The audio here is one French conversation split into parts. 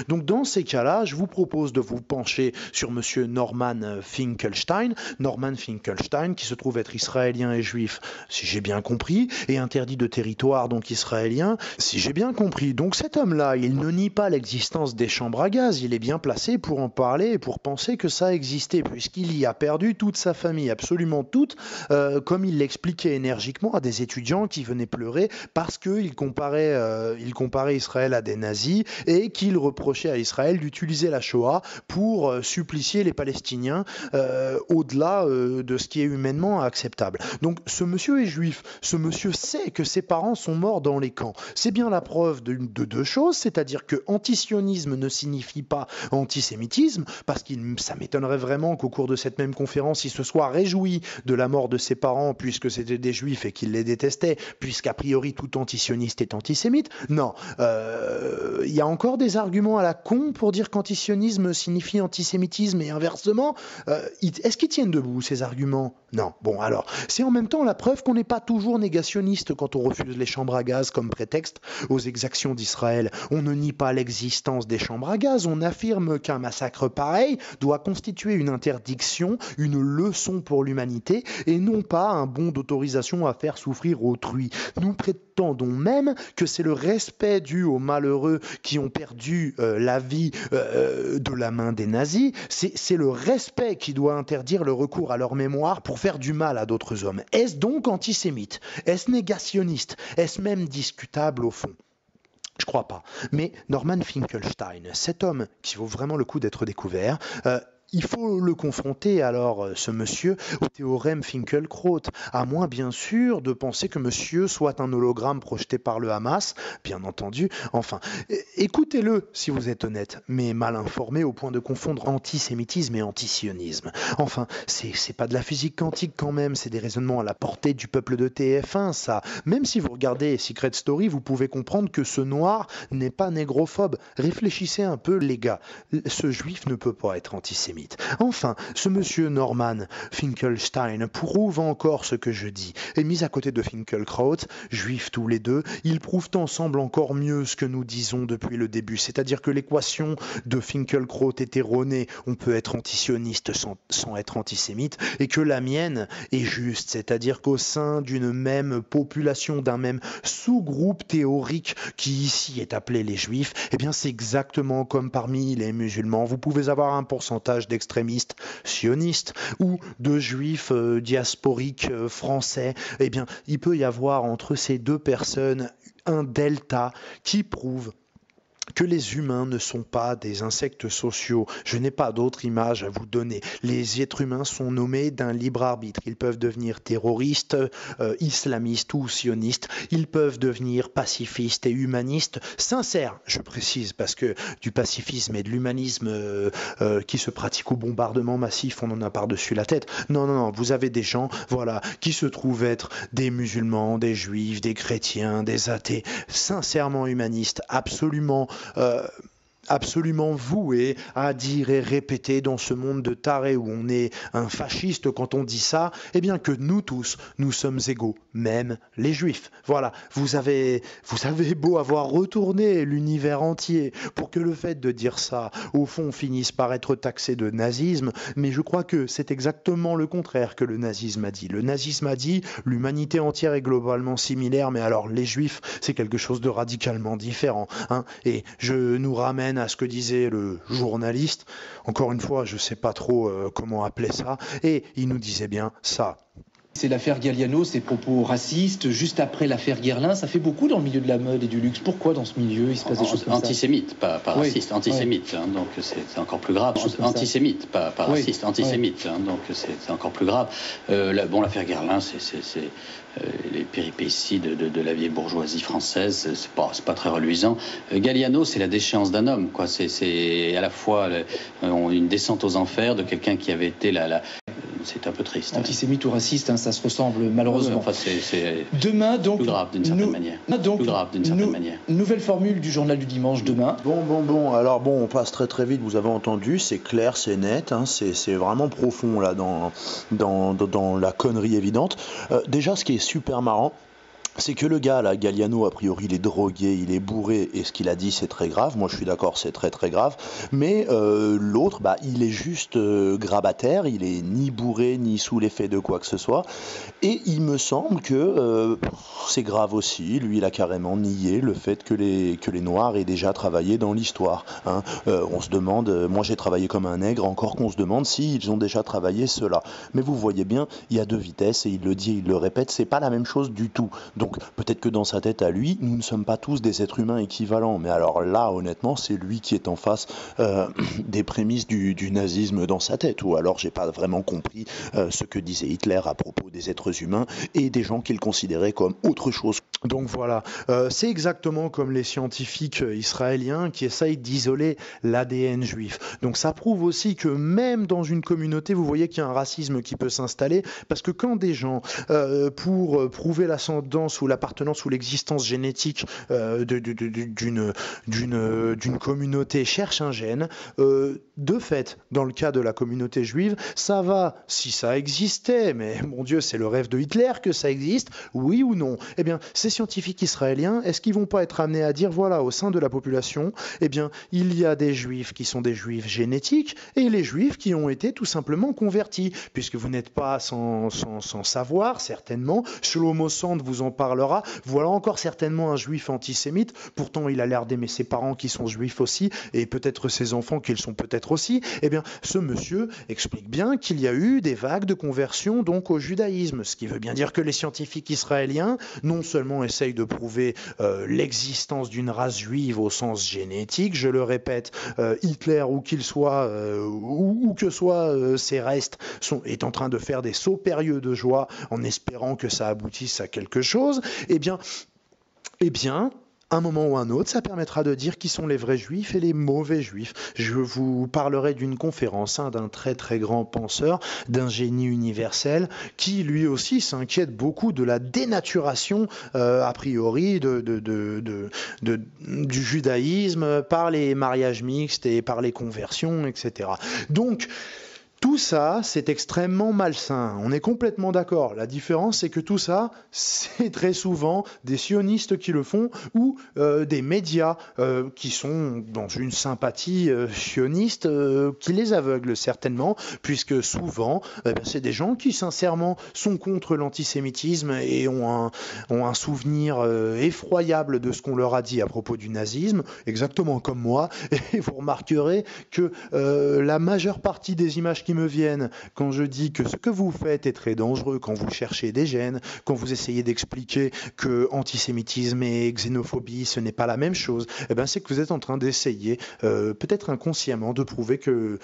Donc dans ces cas-là, je vous propose de vous pencher sur monsieur Norman Finkelstein. Norman Finkelstein, qui se trouve être israélien et juif, si j'ai bien compris, et interdit de territoire, donc israélien, si j'ai bien compris. Donc cet homme-là, il ne nie pas l'existence des chambres à gaz, il est bien placé pour en parler et pour penser que ça existait, puisqu'il y a perdu toute sa famille, absolument toute, comme il l'expliquait énergiquement à des étudiants qui venaient pleurer parce qu'il comparait Israël à des nazis et qu'il reprochait à Israël d'utiliser la Shoah pour supplicier les Palestiniens au-delà de ce qui est humainement acceptable. Donc ce monsieur est juif, ce monsieur sait que ses parents sont morts dans les camps. C'est bien la preuve de deux choses, c'est-à-dire que antisionisme ne signifie pas antisémitisme, parce que ça m'étonnerait vraiment qu'au cours de cette même conférence, il se soit réjoui de la mort de ses parents puisque c'était des juifs et qu'il les détestait, puisqu'a priori tout antisioniste est antisémite. Non, il y a encore des arguments à la con pour dire qu'antisionisme signifie antisémitisme et inversement. Est-ce qu'ils tiennent debout ces arguments? Non. Bon, alors, c'est en même temps la preuve qu'on n'est pas toujours négationniste quand on refuse les chambres à gaz comme prétexte aux exactions d'Israël. On ne nie pas l'existence des chambres à gaz, on affirme qu'un massacre pareil doit constituer une interdiction, une leçon pour l'humanité et non pas un bon d'autorisation à faire souffrir autrui. Nous prétendons même que c'est le respect dû aux malheureux qui ont perdu la vie de la main des nazis, c'est le respect qui doit interdire le recours à leur mémoire pour faire du mal à d'autres hommes. Est-ce donc antisémite? Est-ce négationniste? Est-ce même discutable au fond? Je crois pas. Mais Norman Finkelstein, cet homme qui vaut vraiment le coup d'être découvert, il faut le confronter alors, ce monsieur, au théorème Finkelkraut, à moins bien sûr de penser que monsieur soit un hologramme projeté par le Hamas, bien entendu. Enfin, écoutez-le si vous êtes honnête, mais mal informé au point de confondre antisémitisme et antisionisme. Enfin, c'est pas de la physique quantique quand même, c'est des raisonnements à la portée du peuple de TF1, ça. Même si vous regardez Secret Story, vous pouvez comprendre que ce noir n'est pas négrophobe. Réfléchissez un peu, les gars. Ce juif ne peut pas être antisémite. Enfin, ce monsieur Norman Finkelstein prouve encore ce que je dis. Et mis à côté de Finkelkraut, juifs tous les deux, ils prouvent ensemble encore mieux ce que nous disons depuis le début. C'est-à-dire que l'équation de Finkelkraut est erronée. On peut être antisioniste sans être antisémite. Et que la mienne est juste. C'est-à-dire qu'au sein d'une même population, d'un même sous-groupe théorique qui ici est appelé les juifs, eh bien c'est exactement comme parmi les musulmans. Vous pouvez avoir un pourcentage d'extrémistes sionistes ou de juifs diasporiques français, eh bien, il peut y avoir entre ces deux personnes un delta qui prouve que les humains ne sont pas des insectes sociaux. Je n'ai pas d'autre image à vous donner. Les êtres humains sont nommés d'un libre arbitre. Ils peuvent devenir terroristes, islamistes ou sionistes. Ils peuvent devenir pacifistes et humanistes sincères, je précise, parce que du pacifisme et de l'humanisme qui se pratique au bombardement massif, on en a par-dessus la tête. Non, non, non, vous avez des gens, voilà, qui se trouvent être des musulmans, des juifs, des chrétiens, des athées, sincèrement humanistes, absolument voué à dire et répéter dans ce monde de tarés où on est un fasciste quand on dit ça, eh bien que nous tous, nous sommes égaux, même les juifs. Voilà, vous avez beau avoir retourné l'univers entier pour que le fait de dire ça, au fond, finisse par être taxé de nazisme, mais je crois que c'est exactement le contraire que le nazisme a dit. Le nazisme a dit l'humanité entière est globalement similaire, mais alors les juifs, c'est quelque chose de radicalement différent. Hein, et je nous ramène à ce que disait le journaliste, encore une fois, je ne sais pas trop comment appeler ça, et il nous disait bien ça. C'est l'affaire Galliano, ses propos racistes, juste après l'affaire Guerlain, ça fait beaucoup dans le milieu de la mode et du luxe. Pourquoi dans ce milieu il se passe des choses comme ça? Antisémite, pas raciste, antisémite, hein, donc c'est encore plus grave. Antisémite, pas raciste, antisémite, hein, donc c'est encore plus grave. L'affaire Guerlain, c'est les péripéties de la vieille bourgeoisie française, c'est pas très reluisant. Galliano, c'est la déchéance d'un homme, quoi. C'est à la fois une descente aux enfers de quelqu'un qui avait été c'est un peu triste. Antisémite ou raciste, hein, ça se ressemble malheureusement. Enfin, c'est demain, donc, plus grave d'une certaine manière. Nouvelle formule du journal du dimanche demain. Bon. Alors on passe très très vite, vous avez entendu, c'est clair, c'est net, hein, c'est vraiment profond là dans la connerie évidente. Déjà, ce qui est super marrant, c'est que le gars, là, Galliano, a priori, il est drogué, il est bourré, et ce qu'il a dit, c'est très grave. Moi, je suis d'accord, c'est très très grave. Mais l'autre, bah, il est juste grabataire, il est ni bourré, ni sous l'effet de quoi que ce soit. Et il me semble que c'est grave aussi. Lui, il a carrément nié le fait que les Noirs aient déjà travaillé dans l'histoire. Hein. On se demande, moi j'ai travaillé comme un nègre, encore qu'on se demande s'ils ont déjà travaillé cela. Mais vous voyez bien, il y a deux vitesses, et il le dit, il le répète, c'est pas la même chose du tout. Donc peut-être que dans sa tête à lui, nous ne sommes pas tous des êtres humains équivalents. Mais alors là, honnêtement, c'est lui qui est en face des prémices du nazisme dans sa tête. Ou alors j'ai pas vraiment compris ce que disait Hitler à propos des êtres humains et des gens qu'il considérait comme autre chose. Donc voilà, c'est exactement comme les scientifiques israéliens qui essayent d'isoler l'ADN juif. Donc ça prouve aussi que même dans une communauté, vous voyez qu'il y a un racisme qui peut s'installer, parce que quand des gens, pour prouver l'ascendance ou l'appartenance ou l'existence génétique d'une communauté, cherchent un gène, de fait, dans le cas de la communauté juive, ça va, si ça existait, mais mon Dieu, c'est le rêve de Hitler que ça existe, oui ou non? Eh bien, ces scientifiques israéliens, est-ce qu'ils vont pas être amenés à dire, voilà, au sein de la population, eh bien, il y a des juifs qui sont des juifs génétiques et les juifs qui ont été tout simplement convertis, puisque vous n'êtes pas sans savoir, certainement, Shlomo Sand vous en parlera, voilà encore certainement un juif antisémite, pourtant il a l'air d'aimer ses parents qui sont juifs aussi, et peut-être ses enfants qui le sont peut-être aussi, eh bien, ce monsieur explique bien qu'il y a eu des vagues de conversion donc au judaïsme, ce qui veut bien dire que les scientifiques israéliens non seulement essayent de prouver l'existence d'une race juive au sens génétique, je le répète, Hitler ou qu'il soit, ou que soient ses restes, est en train de faire des sauts périlleux de joie en espérant que ça aboutisse à quelque chose, eh bien, un moment ou un autre, ça permettra de dire qui sont les vrais juifs et les mauvais juifs. Je vous parlerai d'une conférence d'un très très grand penseur, d'un génie universel, qui lui aussi s'inquiète beaucoup de la dénaturation a priori du judaïsme par les mariages mixtes et par les conversions, etc. Donc, tout ça, c'est extrêmement malsain. On est complètement d'accord. La différence, c'est que tout ça, c'est très souvent des sionistes qui le font ou des médias qui sont dans une sympathie sioniste qui les aveugle certainement, puisque souvent, c'est des gens qui sincèrement sont contre l'antisémitisme et ont un souvenir effroyable de ce qu'on leur a dit à propos du nazisme, exactement comme moi. Et vous remarquerez que la majeure partie des images qui me viennent quand je dis que ce que vous faites est très dangereux, quand vous cherchez des gènes, quand vous essayez d'expliquer que antisémitisme et xénophobie ce n'est pas la même chose, eh ben c'est que vous êtes en train d'essayer, peut-être inconsciemment, de prouver que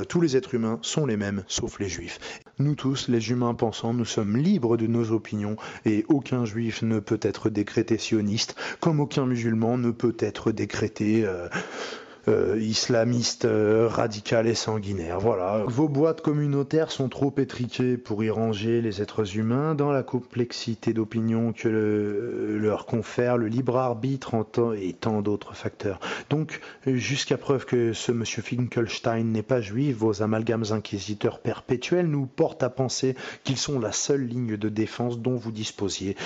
tous les êtres humains sont les mêmes, sauf les juifs. Nous tous, les humains pensants, nous sommes libres de nos opinions et aucun juif ne peut être décrété sioniste, comme aucun musulman ne peut être décrété islamiste, radical et sanguinaire. Voilà. Vos boîtes communautaires sont trop étriquées pour y ranger les êtres humains dans la complexité d'opinion que leur confère le libre arbitre et tant d'autres facteurs. Donc, jusqu'à preuve que ce monsieur Finkelstein n'est pas juif, vos amalgames inquisiteurs perpétuels nous portent à penser qu'ils sont la seule ligne de défense dont vous disposiez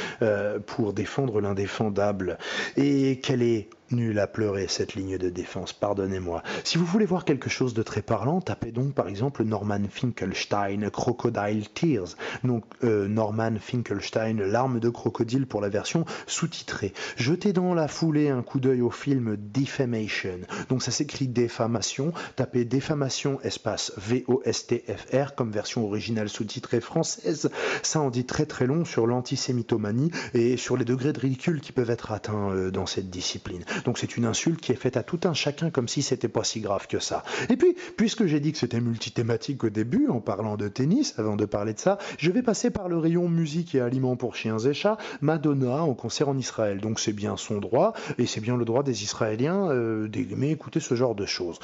pour défendre l'indéfendable. Et quelle est nulle à pleurer cette ligne de défense, pardonnez-moi. Si vous voulez voir quelque chose de très parlant, tapez donc par exemple Norman Finkelstein, Crocodile Tears. Donc Norman Finkelstein, Larmes de crocodile pour la version sous-titrée. Jetez dans la foulée un coup d'œil au film Defamation. Donc ça s'écrit défamation, tapez défamation espace VOSTFR comme version originale sous-titrée française. Ça en dit très très long sur l'antisémitomanie et sur les degrés de ridicule qui peuvent être atteints dans cette discipline. Donc c'est une insulte qui est faite à tout un chacun comme si c'était pas si grave que ça. Et puis, puisque j'ai dit que c'était multithématique au début, en parlant de tennis, avant de parler de ça, je vais passer par le rayon musique et aliments pour chiens et chats, Madonna en concert en Israël. Donc c'est bien son droit, et c'est bien le droit des Israéliens d'aimer écouter ce genre de choses.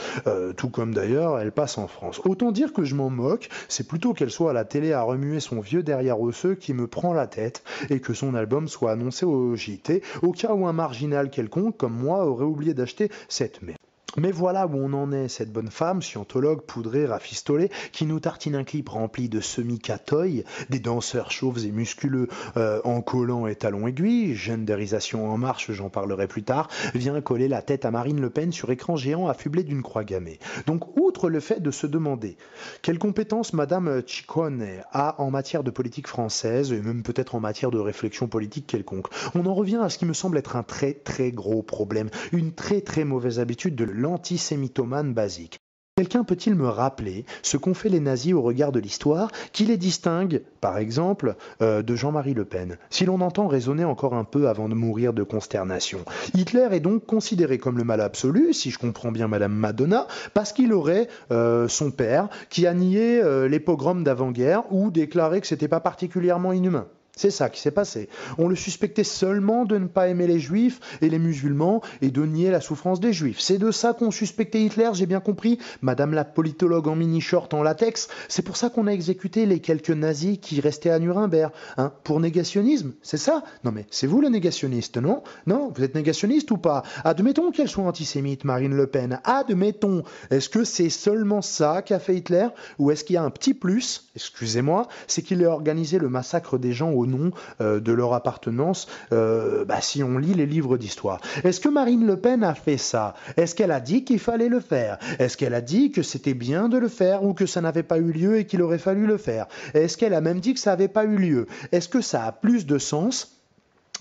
Tout comme d'ailleurs, elle passe en France. Autant dire que je m'en moque, c'est plutôt qu'elle soit à la télé à remuer son vieux derrière osseux qui me prend la tête, et que son album soit annoncé au JT, au cas où un marginal quelconque, comme moi, aurait oublié d'acheter cette merde. Mais voilà où on en est, cette bonne femme, scientologue, poudrée, rafistolée, qui nous tartine un clip rempli de semi-catoïs, des danseurs chauves et musculeux en collant et talons aiguilles, gendérisation en marche, j'en parlerai plus tard, vient coller la tête à Marine Le Pen sur écran géant affublé d'une croix gammée. Donc, outre le fait de se demander quelles compétences Madame Ciccone a en matière de politique française, et même peut-être en matière de réflexion politique quelconque, on en revient à ce qui me semble être un très très gros problème, une très très mauvaise habitude de l'antisémitomane basique. Quelqu'un peut-il me rappeler ce qu'ont fait les nazis au regard de l'histoire qui les distingue, par exemple, de Jean-Marie Le Pen, si l'on entend raisonner encore un peu avant de mourir de consternation? Hitler est donc considéré comme le mal absolu, si je comprends bien Madame Madonna, parce qu'il aurait son père qui a nié les pogroms d'avant-guerre ou déclaré que c'était pas particulièrement inhumain. C'est ça qui s'est passé. On le suspectait seulement de ne pas aimer les juifs et les musulmans et de nier la souffrance des juifs. C'est de ça qu'on suspectait Hitler, j'ai bien compris, Madame la politologue en mini-short en latex. C'est pour ça qu'on a exécuté les quelques nazis qui restaient à Nuremberg. Hein, pour négationnisme, c'est ça? Non mais c'est vous le négationniste, non? Non, vous êtes négationniste ou pas? Admettons qu'elle soit antisémite, Marine Le Pen. Admettons. Est-ce que c'est seulement ça qu'a fait Hitler? Ou est-ce qu'il y a un petit plus, excusez-moi, c'est qu'il a organisé le massacre des gens au nom de leur appartenance, si on lit les livres d'histoire. Est-ce que Marine Le Pen a fait ça? Est-ce qu'elle a dit qu'il fallait le faire? Est-ce qu'elle a dit que c'était bien de le faire ou que ça n'avait pas eu lieu et qu'il aurait fallu le faire? Est-ce qu'elle a même dit que ça n'avait pas eu lieu? Est-ce que ça a plus de sens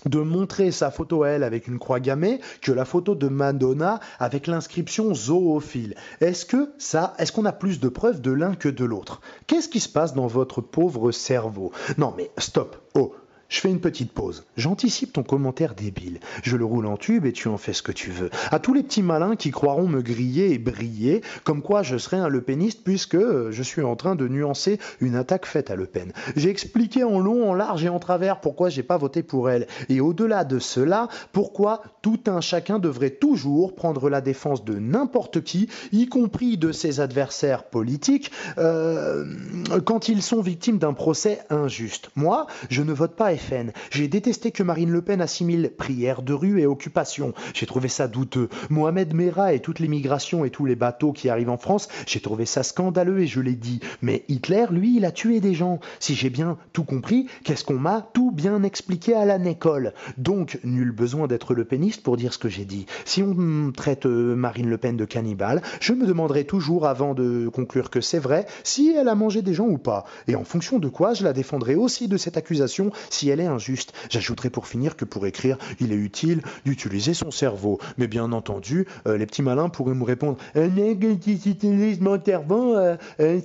de montrer sa photo à elle avec une croix gammée que la photo de Madonna avec l'inscription zoophile? Est-ce qu'on a plus de preuves de l'un que de l'autre? Qu'est-ce qui se passe dans votre pauvre cerveau? Non mais stop, oh, je fais une petite pause. J'anticipe ton commentaire débile. Je le roule en tube et tu en fais ce que tu veux. À tous les petits malins qui croiront me griller et briller, comme quoi je serais un Le Peniste puisque je suis en train de nuancer une attaque faite à Le Pen. J'ai expliqué en long, en large et en travers pourquoi j'ai pas voté pour elle. Et au-delà de cela, pourquoi tout un chacun devrait toujours prendre la défense de n'importe qui, y compris de ses adversaires politiques, quand ils sont victimes d'un procès injuste. Moi, je ne vote pas FN. J'ai détesté que Marine Le Pen assimile prière de rue et occupation. J'ai trouvé ça douteux. Mohamed Merah et toute l'immigration et tous les bateaux qui arrivent en France, j'ai trouvé ça scandaleux et je l'ai dit. Mais Hitler, lui, il a tué des gens. Si j'ai bien tout compris, qu'est-ce qu'on m'a tout bien expliqué à l'école. Donc, nul besoin d'être le péniste pour dire ce que j'ai dit. Si on traite Marine Le Pen de cannibale, je me demanderai toujours avant de conclure que c'est vrai, si elle a mangé des gens ou pas. Et en fonction de quoi, je la défendrai aussi de cette accusation si elle est injuste. J'ajouterai pour finir que pour écrire, il est utile d'utiliser son cerveau. Mais bien entendu, les petits malins pourraient me répondre « Mais si tu utilises mon cerveau,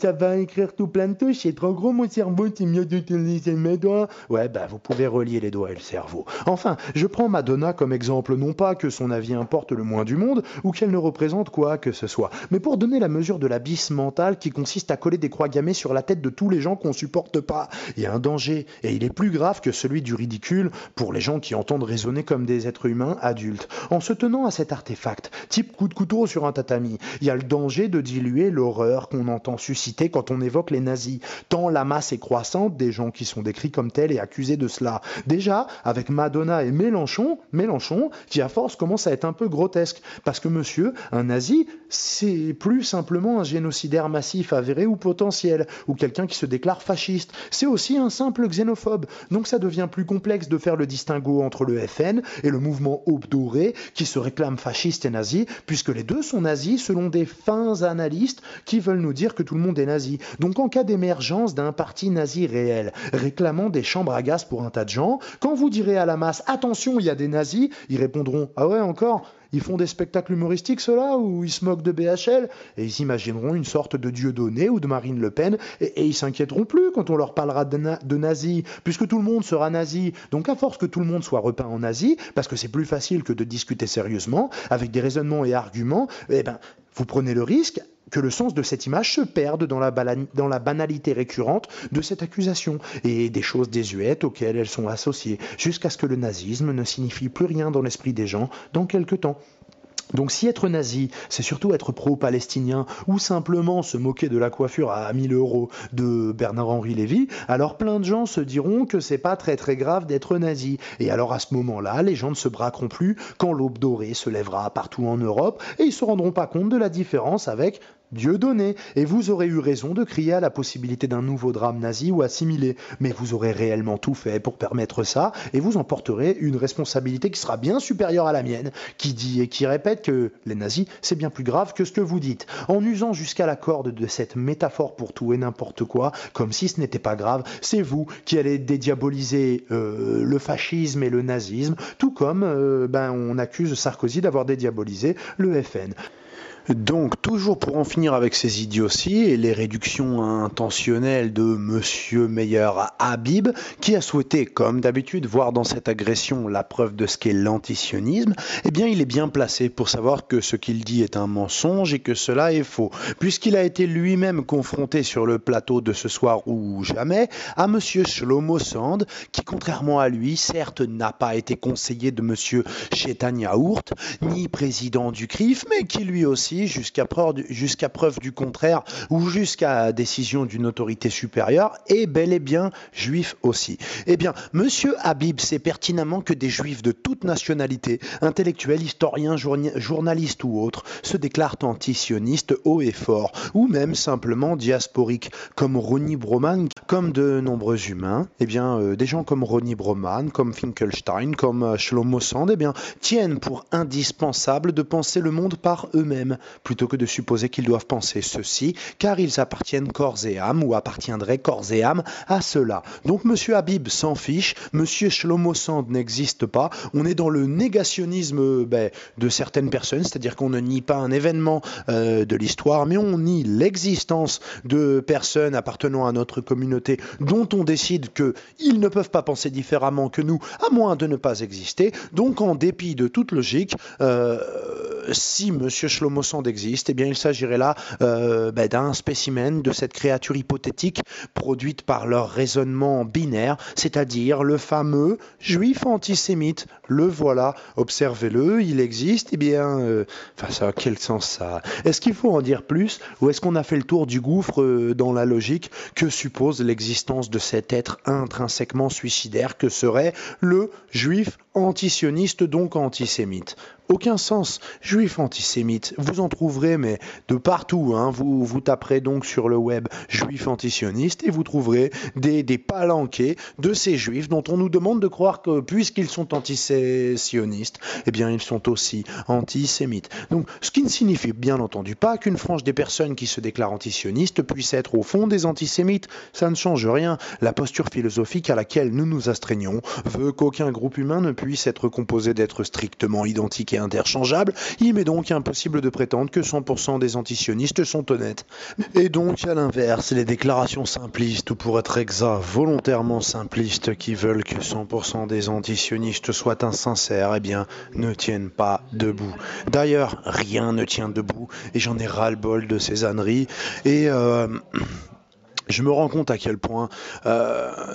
ça va écrire tout plein de touches, c'est trop gros mon cerveau, c'est mieux d'utiliser mes doigts. » Ouais, vous pouvez relier les doigts et le cerveau. Enfin, je prends Madonna comme exemple, non pas que son avis importe le moins du monde, ou qu'elle ne représente quoi que ce soit, mais pour donner la mesure de l'abysse mental qui consiste à coller des croix gammées sur la tête de tous les gens qu'on supporte pas. Il y a un danger, et il est plus grave que celui du ridicule pour les gens qui entendent raisonner comme des êtres humains adultes. En se tenant à cet artefact, type coup de couteau sur un tatami, il y a le danger de diluer l'horreur qu'on entend susciter quand on évoque les nazis, tant la masse est croissante des gens qui sont décrits comme tels et accusés de cela. Déjà, avec Madonna et Mélenchon, qui à force commence à être un peu grotesque, parce que monsieur, un nazi, c'est plus simplement un génocidaire massif avéré ou potentiel, ou quelqu'un qui se déclare fasciste. C'est aussi un simple xénophobe. Donc ça devient plus complexe de faire le distinguo entre le FN et le mouvement Aube Dorée qui se réclame fasciste et nazi, puisque les deux sont nazis selon des fins analystes qui veulent nous dire que tout le monde est nazi. Donc en cas d'émergence d'un parti nazi réel, réclamant des chambres à gaz pour un tas de gens, quand vous direz à la masse « Attention, il y a des nazis », ils répondront « Ah ouais, encore ? Ils font des spectacles humoristiques, ceux-là, ou ils se moquent de BHL, et ils imagineront une sorte de Dieudonné ou de Marine Le Pen, et ils s'inquiéteront plus quand on leur parlera de nazis, puisque tout le monde sera nazi. Donc à force que tout le monde soit repeint en nazi, parce que c'est plus facile que de discuter sérieusement, avec des raisonnements et arguments, vous prenez le risque que le sens de cette image se perde dans la banalité récurrente de cette accusation et des choses désuètes auxquelles elles sont associées, jusqu'à ce que le nazisme ne signifie plus rien dans l'esprit des gens dans quelque temps. Donc si être nazi, c'est surtout être pro-palestinien ou simplement se moquer de la coiffure à 1000 € de Bernard-Henri Lévy, alors plein de gens se diront que c'est pas très très grave d'être nazi. Et alors à ce moment-là, les gens ne se braqueront plus quand l'aube dorée se lèvera partout en Europe et ils se rendront pas compte de la différence avec Dieudonné. Et vous aurez eu raison de crier à la possibilité d'un nouveau drame nazi ou assimilé. Mais vous aurez réellement tout fait pour permettre ça et vous en porterez une responsabilité qui sera bien supérieure à la mienne, qui dit et qui répète que les nazis, c'est bien plus grave que ce que vous dites. En usant jusqu'à la corde de cette métaphore pour tout et n'importe quoi, comme si ce n'était pas grave, c'est vous qui allez dédiaboliser le fascisme et le nazisme, tout comme on accuse Sarkozy d'avoir dédiabolisé le FN. Donc, toujours pour en finir avec ces idioties et les réductions intentionnelles de Monsieur Meyer Habib, qui a souhaité, comme d'habitude, voir dans cette agression la preuve de ce qu'est l'antisionisme, eh bien, il est bien placé pour savoir que ce qu'il dit est un mensonge et que cela est faux, puisqu'il a été lui-même confronté sur le plateau de Ce soir ou jamais à Monsieur Shlomo Sand, qui, contrairement à lui, certes, n'a pas été conseiller de Monsieur Chétan Yaourt, ni président du CRIF, mais qui lui aussi, jusqu'à preuve du contraire ou jusqu'à décision d'une autorité supérieure, est bel et bien juif aussi. Eh bien, Monsieur Habib sait pertinemment que des juifs de toute nationalité, intellectuels, historiens, journalistes ou autres, se déclarent antisionistes haut et fort, ou même simplement diasporiques, comme Ronnie Broman, comme de nombreux humains. Eh bien, des gens comme Ronnie Broman, comme Finkelstein, comme Shlomo Sand, eh bien, tiennent pour indispensable de penser le monde par eux-mêmes, plutôt que de supposer qu'ils doivent penser ceci, car ils appartiennent corps et âme, ou appartiendraient corps et âme à cela. Donc Monsieur Habib s'en fiche, Monsieur Shlomo Sand n'existe pas, on est dans le négationnisme de certaines personnes, c'est-à-dire qu'on ne nie pas un événement de l'histoire, mais on nie l'existence de personnes appartenant à notre communauté dont on décide qu'ils ne peuvent pas penser différemment que nous, à moins de ne pas exister. Donc en dépit de toute logique, si Monsieur Shlomo Sand existe, eh bien il s'agirait là d'un spécimen de cette créature hypothétique produite par leur raisonnement binaire, c'est-à-dire le fameux juif antisémite. Le voilà, observez-le, il existe. Eh bien, ça a quel sens ça? Est-ce qu'il faut en dire plus, ou est-ce qu'on a fait le tour du gouffre dans la logique que suppose l'existence de cet être intrinsèquement suicidaire que serait le juif antisioniste, donc antisémite? Aucun sens. Juif antisémite, vous en trouverez, mais de partout. Vous taperez donc sur le web juif antisioniste et vous trouverez des palanqués de ces juifs dont on nous demande de croire que, puisqu'ils sont antisionistes, eh bien ils sont aussi antisémites. Donc, ce qui ne signifie bien entendu pas qu'une frange des personnes qui se déclarent antisionistes puissent être au fond des antisémites. Ça ne change rien. La posture philosophique à laquelle nous nous astreignons veut qu'aucun groupe humain ne puisse être composé d'êtres strictement identiques et interchangeables. Il m'est donc impossible de prétendre que 100% des antisionistes sont honnêtes. Et donc, à l'inverse, les déclarations simplistes, ou pour être exact, volontairement simplistes, qui veulent que 100% des antisionistes soient insincères, eh bien, ne tiennent pas debout. D'ailleurs, rien ne tient debout, et j'en ai ras-le-bol de ces âneries, et je me rends compte à quel point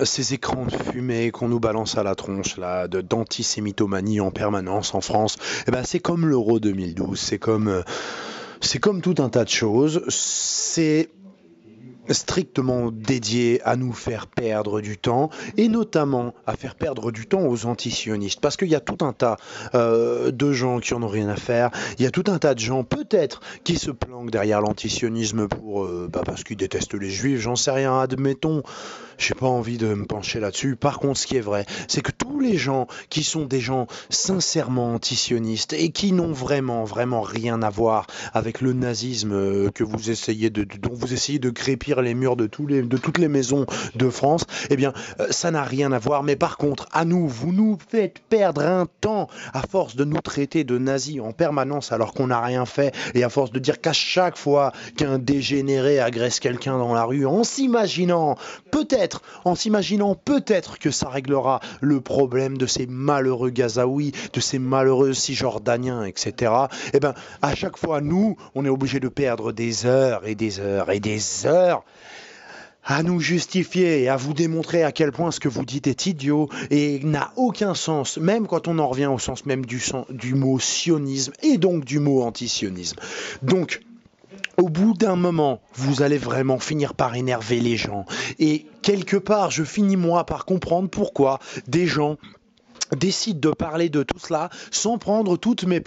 ces écrans de fumée qu'on nous balance à la tronche là, d'antisémitomanie en permanence en France, c'est comme l'Euro 2012, c'est comme tout un tas de choses, c'est strictement dédié à nous faire perdre du temps, et notamment à faire perdre du temps aux antisionistes, parce qu'il y a tout un tas de gens qui en ont rien à faire, il y a tout un tas de gens peut-être qui se planquent derrière l'antisionisme parce qu'ils détestent les juifs, j'en sais rien, admettons, j'ai pas envie de me pencher là-dessus. Par contre, ce qui est vrai, c'est que tous les gens qui sont des gens sincèrement antisionistes et qui n'ont vraiment rien à voir avec le nazisme que vous essayez dont vous essayez de crépir les murs de toutes les maisons de France, eh bien, ça n'a rien à voir. Mais par contre, à nous, vous nous faites perdre un temps à force de nous traiter de nazis en permanence alors qu'on n'a rien fait, et à force de dire qu'à chaque fois qu'un dégénéré agresse quelqu'un dans la rue, en s'imaginant peut-être que ça réglera le problème de ces malheureux Gazaouis, de ces malheureux Cisjordaniens, etc. Eh bien, à chaque fois, nous, on est obligé de perdre des heures et des heures et des heures à nous justifier et à vous démontrer à quel point ce que vous dites est idiot et n'a aucun sens, même quand on en revient au sens même du mot sionisme et donc du mot antisionisme. Donc, au bout d'un moment, vous allez vraiment finir par énerver les gens. Et quelque part, je finis moi par comprendre pourquoi des gens décident de parler de tout cela sans prendre toutes mes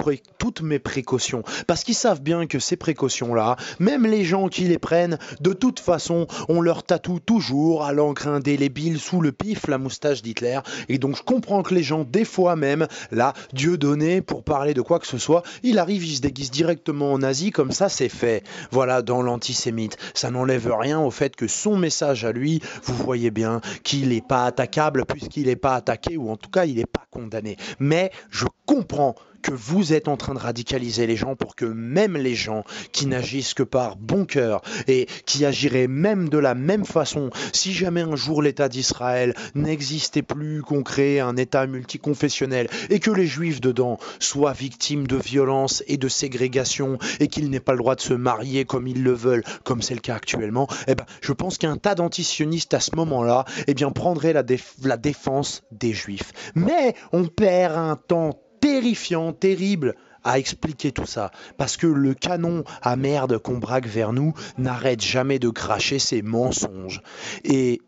précautions. Parce qu'ils savent bien que ces précautions-là, même les gens qui les prennent, de toute façon, on leur tatoue toujours à l'encre indélébile sous le pif la moustache d'Hitler. Et donc je comprends que les gens, des fois même, là, Dieu donné, pour parler de quoi que ce soit, il arrive, il se déguise directement en nazi, comme ça c'est fait. Voilà, dans l'antisémite. Ça n'enlève rien au fait que son message à lui, vous voyez bien qu'il n'est pas attaquable puisqu'il n'est pas attaqué, ou en tout cas il n'est pas condamné. Mais je comprends que vous êtes en train de radicaliser les gens pour que même les gens qui n'agissent que par bon cœur et qui agiraient même de la même façon, si jamais un jour l'État d'Israël n'existait plus, qu'on crée un État multiconfessionnel et que les Juifs dedans soient victimes de violences et de ségrégation et qu'ils n'aient pas le droit de se marier comme ils le veulent, comme c'est le cas actuellement, eh ben, je pense qu'un tas d'antisionistes à ce moment-là, eh bien, prendraient la défense des Juifs. Mais on perd un temps terrifiant, terrible à expliquer tout ça, parce que le canon à merde qu'on braque vers nous n'arrête jamais de cracher ses mensonges. Et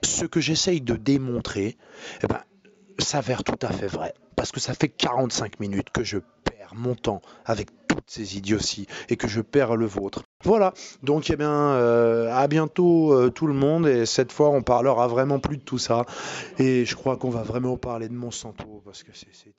ce que j'essaye de démontrer, eh ben, s'avère tout à fait vrai, parce que ça fait 45 minutes que je perds mon temps avec toutes ces idioties et que je perds le vôtre. Voilà, donc eh bien, à bientôt tout le monde, et cette fois on parlera vraiment plus de tout ça, et je crois qu'on va vraiment parler de Monsanto, parce que c'est